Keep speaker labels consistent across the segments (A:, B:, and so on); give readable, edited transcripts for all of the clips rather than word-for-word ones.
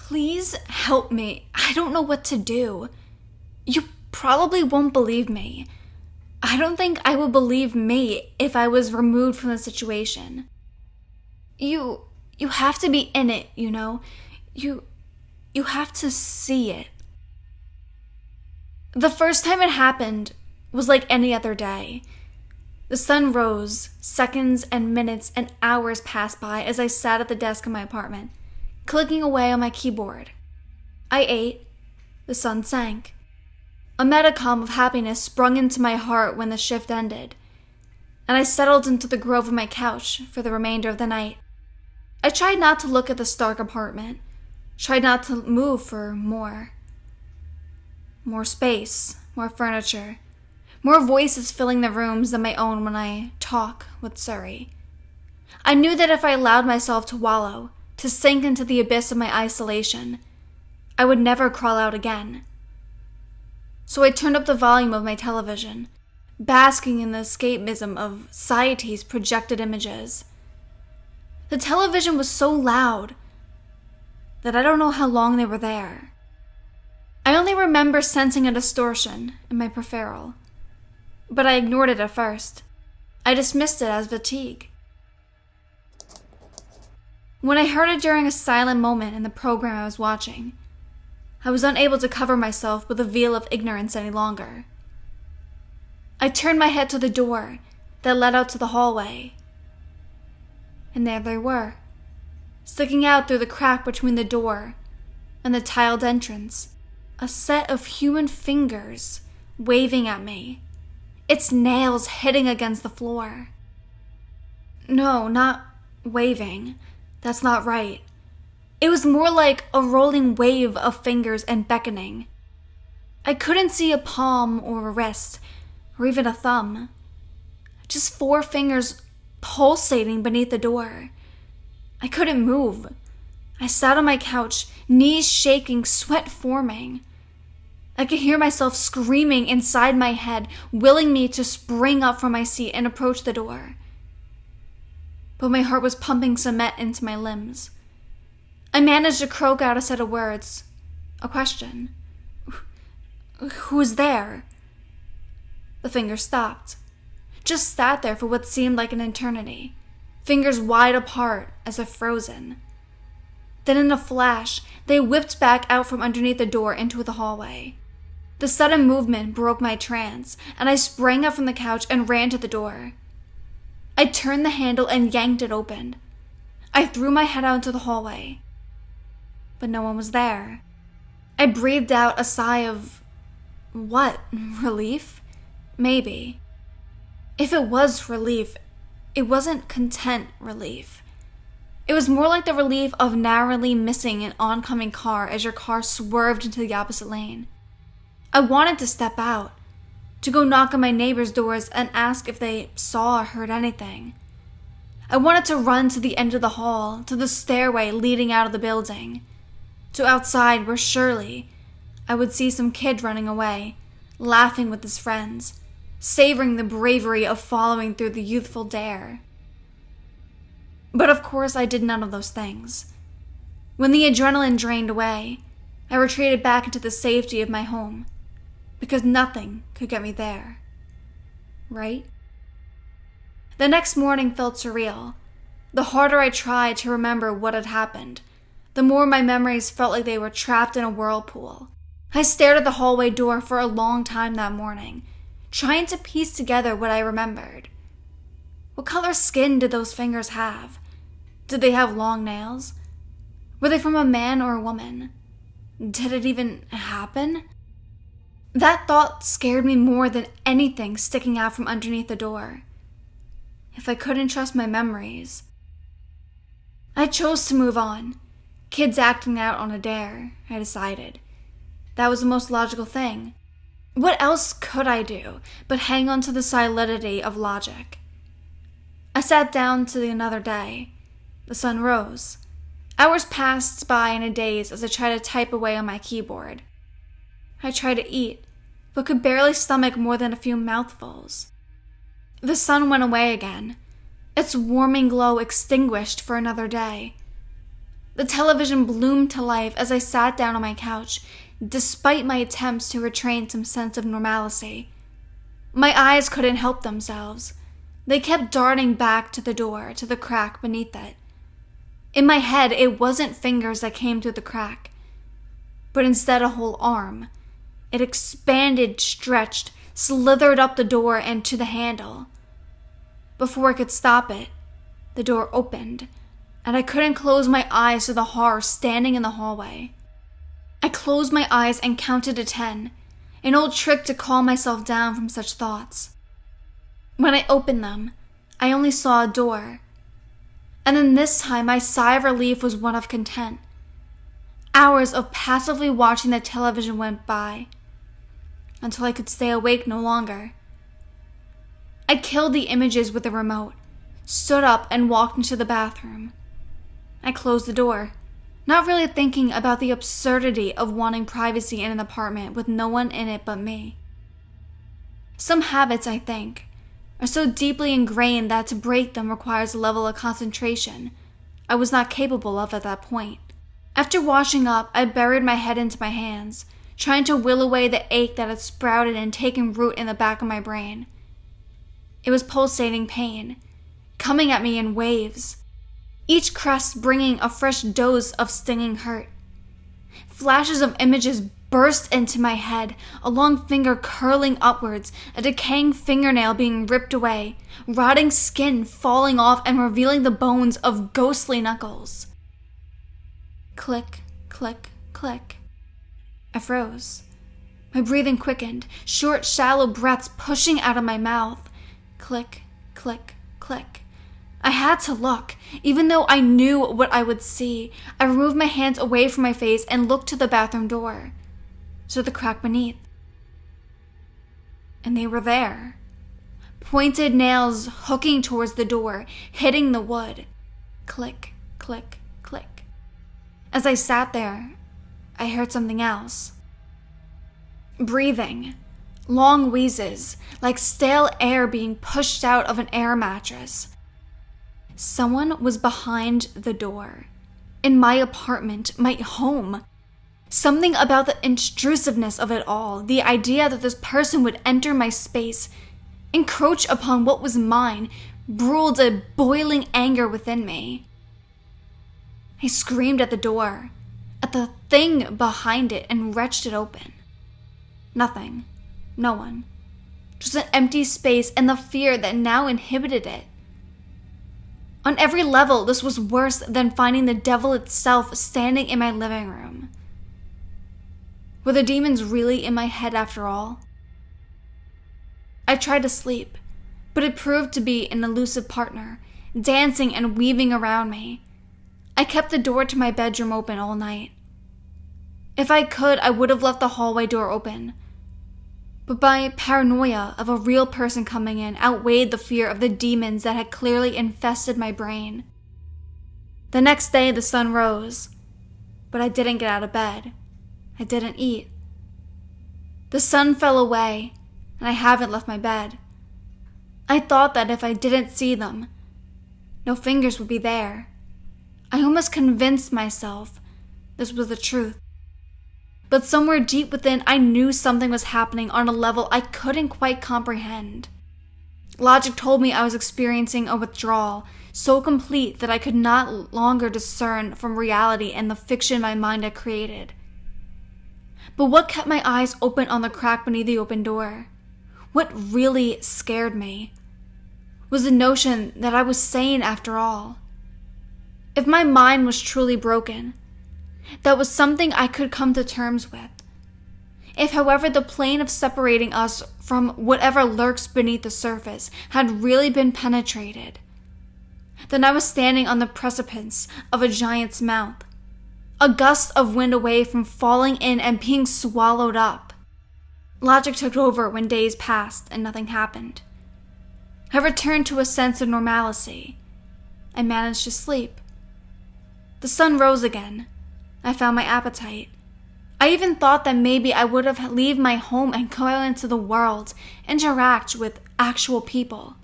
A: Please help me. I don't know what to do. You probably won't believe me. I don't think I would believe me if I was removed from the situation. You have to be in it, you know? You have to see it. The first time it happened was like any other day. The sun rose, seconds and minutes and hours passed by as I sat at the desk in my apartment, clicking away on my keyboard. I ate. The sun sank. A metacom of happiness sprung into my heart when the shift ended, and I settled into the grove of my couch for the remainder of the night. I tried not to look at the stark apartment, tried not to move for more. More space, more furniture, more voices filling the rooms than my own when I talk with Surrey. I knew that if I allowed myself to wallow, to sink into the abyss of my isolation, I would never crawl out again. So I turned up the volume of my television, basking in the escapism of society's projected images. The television was so loud that I don't know how long they were there. I only remember sensing a distortion in my peripheral, but I ignored it at first. I dismissed it as fatigue. When I heard it during a silent moment in the program I was watching, I was unable to cover myself with a veil of ignorance any longer. I turned my head to the door that led out to the hallway, and there they were, sticking out through the crack between the door and the tiled entrance, a set of human fingers waving at me, its nails hitting against the floor. No, not waving. That's not right. It was more like a rolling wave of fingers and beckoning. I couldn't see a palm or a wrist, or even a thumb. Just 4 fingers pulsating beneath the door. I couldn't move. I sat on my couch, knees shaking, sweat forming. I could hear myself screaming inside my head, willing me to spring up from my seat and approach the door. But my heart was pumping cement into my limbs. I managed to croak out a set of words, a question. Who's there? The fingers stopped, just sat there for what seemed like an eternity, fingers wide apart as if frozen. Then in a flash, they whipped back out from underneath the door into the hallway. The sudden movement broke my trance, and I sprang up from the couch and ran to the door. I turned the handle and yanked it open. I threw my head out into the hallway, but no one was there. I breathed out a sigh of, what, relief? Maybe. If it was relief, it wasn't content relief. It was more like the relief of narrowly missing an oncoming car as your car swerved into the opposite lane. I wanted to step out, to go knock on my neighbors' doors and ask if they saw or heard anything. I wanted to run to the end of the hall, to the stairway leading out of the building, to outside where surely I would see some kid running away, laughing with his friends, savoring the bravery of following through the youthful dare. But of course I did none of those things. When the adrenaline drained away, I retreated back into the safety of my home, because nothing could get me there. Right? The next morning felt surreal. The harder I tried to remember what had happened, the more my memories felt like they were trapped in a whirlpool. I stared at the hallway door for a long time that morning, trying to piece together what I remembered. What color skin did those fingers have? Did they have long nails? Were they from a man or a woman? Did it even happen? That thought scared me more than anything sticking out from underneath the door. If I couldn't trust my memories, I chose to move on. Kids acting out on a dare, I decided. That was the most logical thing. What else could I do but hang on to the solidity of logic? I sat down to another day. The sun rose. Hours passed by in a daze as I tried to type away on my keyboard. I tried to eat, but could barely stomach more than a few mouthfuls. The sun went away again, its warming glow extinguished for another day. The television bloomed to life as I sat down on my couch, despite my attempts to retrain some sense of normalcy. My eyes couldn't help themselves. They kept darting back to the door, to the crack beneath it. In my head, it wasn't fingers that came through the crack, but instead a whole arm. It expanded, stretched, slithered up the door and to the handle. Before I could stop it, the door opened, and I couldn't close my eyes to the horror standing in the hallway. I closed my eyes and counted to 10, an old trick to calm myself down from such thoughts. When I opened them, I only saw a door, and then this time my sigh of relief was one of content. Hours of passively watching the television went by, until I could stay awake no longer. I killed the images with the remote, stood up and walked into the bathroom. I closed the door, not really thinking about the absurdity of wanting privacy in an apartment with no one in it but me. Some habits, I think, are so deeply ingrained that to break them requires a level of concentration I was not capable of at that point. After washing up, I buried my head into my hands, trying to will away the ache that had sprouted and taken root in the back of my brain. It was pulsating pain, coming at me in waves, each crest bringing a fresh dose of stinging hurt. Flashes of images burst into my head, a long finger curling upwards, a decaying fingernail being ripped away, rotting skin falling off and revealing the bones of ghostly knuckles. Click, click, click. I froze. My breathing quickened, short, shallow breaths pushing out of my mouth. Click, click, click. I had to look, even though I knew what I would see. I removed my hands away from my face and looked to the bathroom door, to the crack beneath. And they were there. Pointed nails hooking towards the door, hitting the wood. Click, click, click. As I sat there, I heard something else. Breathing. Long wheezes, like stale air being pushed out of an air mattress. Someone was behind the door. In my apartment, my home. Something about the intrusiveness of it all, the idea that this person would enter my space, encroach upon what was mine, brewed a boiling anger within me. I screamed at the door, at the thing behind it, and wrenched it open. Nothing. No one. Just an empty space and the fear that now inhibited it. On every level, this was worse than finding the devil itself standing in my living room. Were the demons really in my head after all? I tried to sleep, but it proved to be an elusive partner, dancing and weaving around me. I kept the door to my bedroom open all night. If I could, I would have left the hallway door open. But my paranoia of a real person coming in outweighed the fear of the demons that had clearly infested my brain. The next day, the sun rose, but I didn't get out of bed. I didn't eat. The sun fell away, and I haven't left my bed. I thought that if I didn't see them, no fingers would be there. I almost convinced myself this was the truth. But somewhere deep within, I knew something was happening on a level I couldn't quite comprehend. Logic told me I was experiencing a withdrawal so complete that I could not longer discern from reality and the fiction my mind had created. But what kept my eyes open on the crack beneath the open door? What really scared me was the notion that I was sane after all. If my mind was truly broken, that was something I could come to terms with. If, however, the plane of separating us from whatever lurks beneath the surface had really been penetrated, then I was standing on the precipice of a giant's mouth, a gust of wind away from falling in and being swallowed up. Logic took over when days passed and nothing happened. I returned to a sense of normalcy. I managed to sleep. The sun rose again. I found my appetite. I even thought that maybe I would have leave my home and go out into the world, interact with actual people.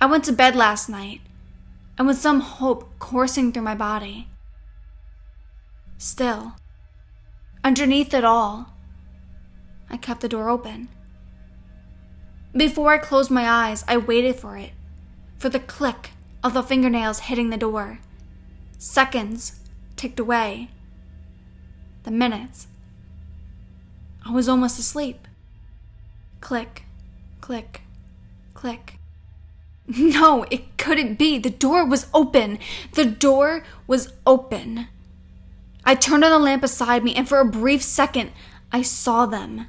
A: I went to bed last night, and with some hope coursing through my body. Still, underneath it all, I kept the door open. Before I closed my eyes, I waited for it, for the click of the fingernails hitting the door. Seconds ticked away. The minutes. I was almost asleep. Click, click, click. No, it couldn't be. The door was open. The door was open. I turned on the lamp beside me, and for a brief second, I saw them.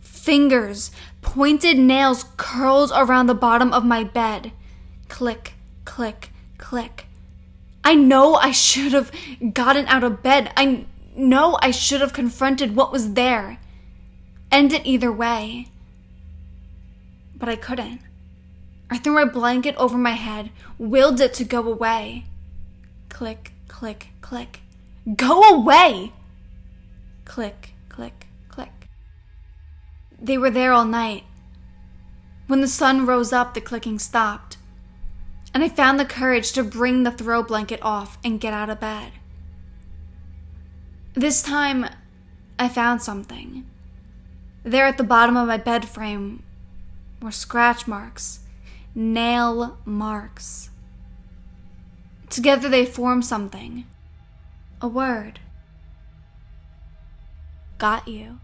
A: Fingers, pointed nails curled around the bottom of my bed. Click, click, click. I know I should have gotten out of bed. I know I should have confronted what was there. End it either way. But I couldn't. I threw my blanket over my head, willed it to go away. Click, click, click. Go away! Click, click, click. They were there all night. When the sun rose up, the clicking stopped, and I found the courage to bring the throw blanket off and get out of bed. This time, I found something. There at the bottom of my bed frame were scratch marks, nail marks. Together they formed something. A word. Got you.